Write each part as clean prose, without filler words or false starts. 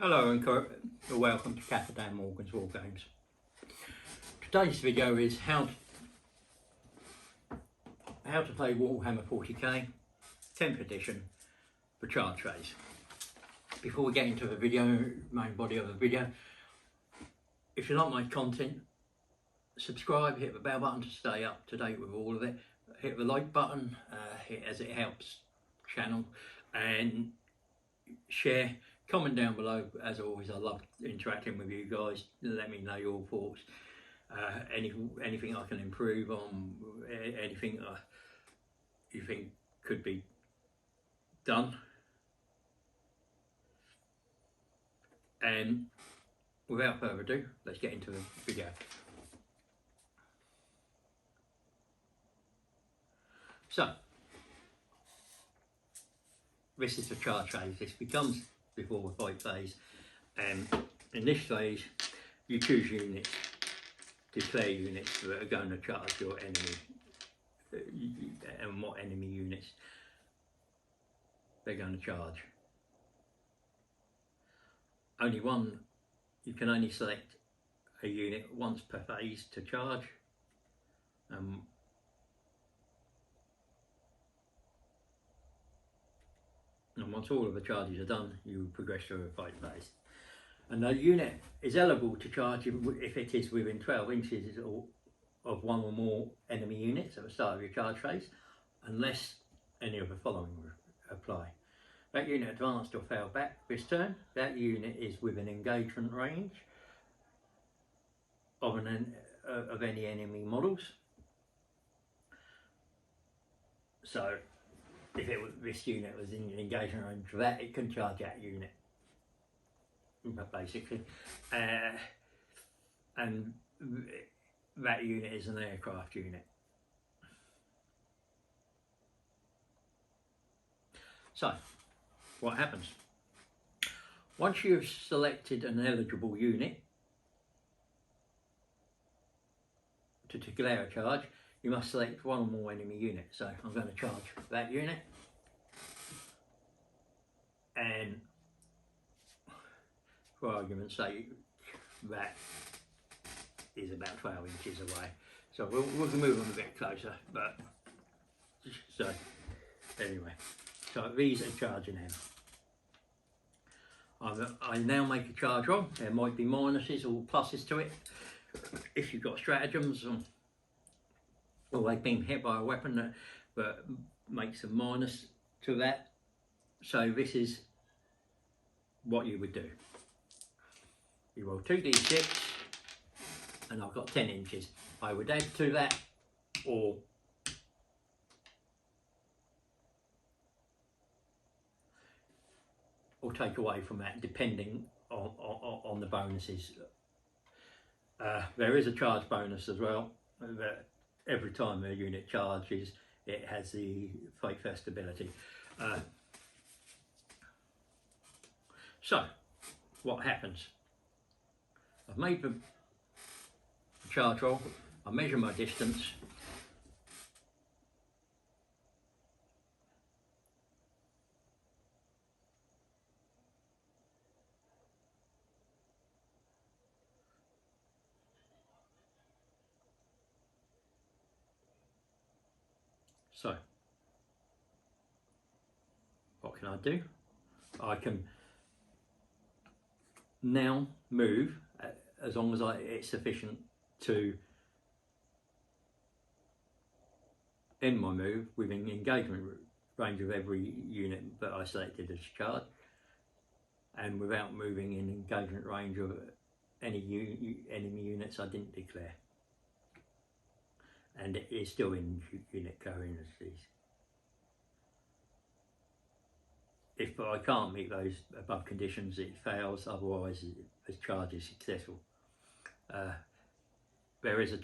Hello and welcome to Catherine Morgan's War Games. Today's video is how to play Warhammer 40k 10th edition for charge trays. Before we get into the main body of the video, if you like my content, subscribe, hit the bell button to stay up to date with all of it, hit the like button as it helps channel, and share. Comment down below. As always, I love interacting with you guys. Let me know your thoughts, anything I can improve on, anything you think could be done. And without further ado, let's get into the video. So this is the charge phase. This becomes before the fight phase, and in this phase you choose units, declare units that are going to charge your enemy, and what enemy units they're going to charge. You can only select a unit once per phase to charge. And once all of the charges are done, you progress through a fight phase. And the unit is eligible to charge if it is within 12 inches of one or more enemy units at the start of your charge phase, unless any of the following apply. That unit advanced or fell back this turn. That unit is within engagement range of any enemy models. So if this unit was in engagement range for that, it can charge that unit, basically. And that unit is an aircraft unit. So, what happens? Once you've selected an eligible unit to declare a charge, you must select one or more enemy units. So I'm going to charge that unit, and for argument's sake, that is about 12 inches away. So we'll move them a bit closer. But so anyway, so these are charging now. I now make a charge roll. There might be minuses or pluses to it if you've got stratagems, or they've been hit by a weapon that makes a minus to that. So this is what you would do. You roll 2d6, and I've got 10 inches. I would add to that, or take away from that, depending on the bonuses. There is a charge bonus as well, that every time a unit charges, it has the Fight First ability. So, what happens? I've made the charge roll, I measure my distance, so what can I do? I can now move as long as it's sufficient to end my move within engagement range of every unit that I selected as charge, and without moving in engagement range of any enemy units I didn't declare. And it is still in unit coherencies. If I can't meet those above conditions, it fails, otherwise the charge is successful. There is a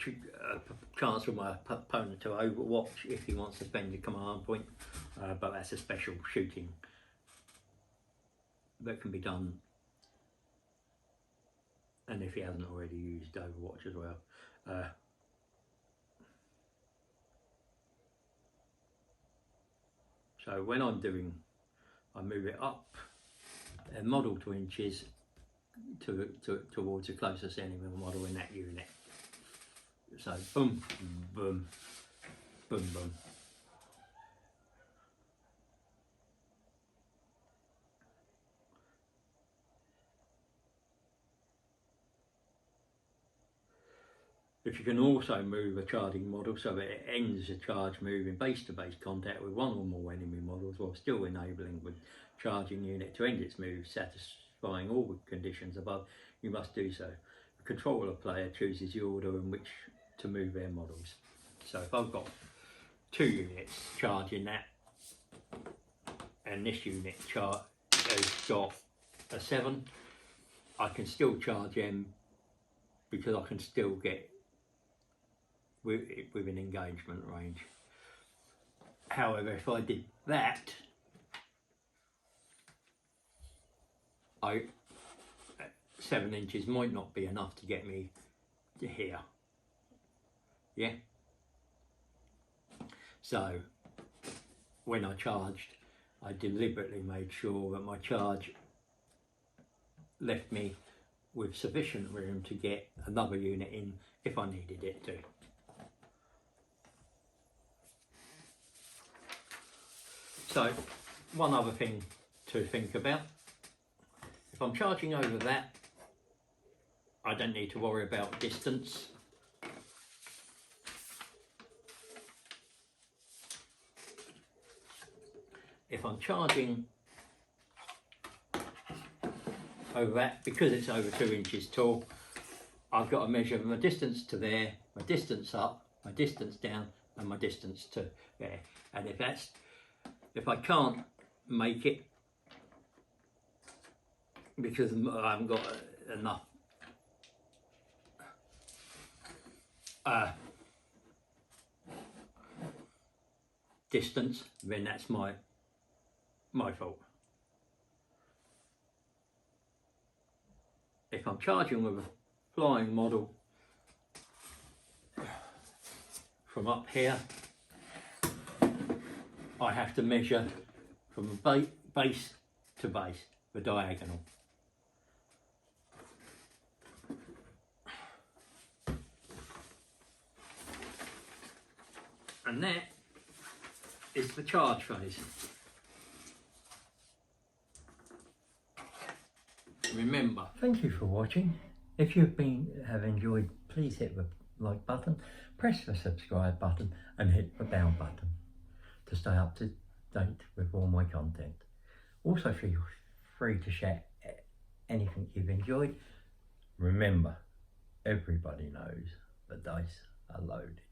chance for my opponent to overwatch if he wants to spend a command point, but that's a special shooting that can be done, and if he hasn't already used overwatch as well. So when I move it up a model to inches towards the closest enemy model in that unit. So boom, boom, boom, boom. If you can also move a charging model so that it ends the charge moving base-to-base contact with one or more enemy models while still enabling the charging unit to end its move, satisfying all the conditions above, you must do so. The controller player chooses the order in which to move their models. So if I've got 2 units charging that, and this unit has got a 7, I can still charge them because I can still get within engagement range. However, if I did that, 7 inches might not be enough to get me to here. Yeah. So when I charged, I deliberately made sure that my charge left me with sufficient room to get another unit in if I needed it to. So one other thing to think about, if I'm charging over that, I don't need to worry about distance. If I'm charging over that, because it's over 2 inches tall, I've got to measure my distance to there, my distance up, my distance down, and my distance to there. And if I can't make it because I haven't got enough distance, then that's my fault. If I'm charging with a flying model from up here, I have to measure from base to base, the diagonal. And that is the charge phase. Remember. Thank you for watching. If you've have enjoyed, please hit the like button, press the subscribe button and hit the bell button to stay up to date with all my content. Also feel free to share anything you've enjoyed. Remember, everybody knows the dice are loaded.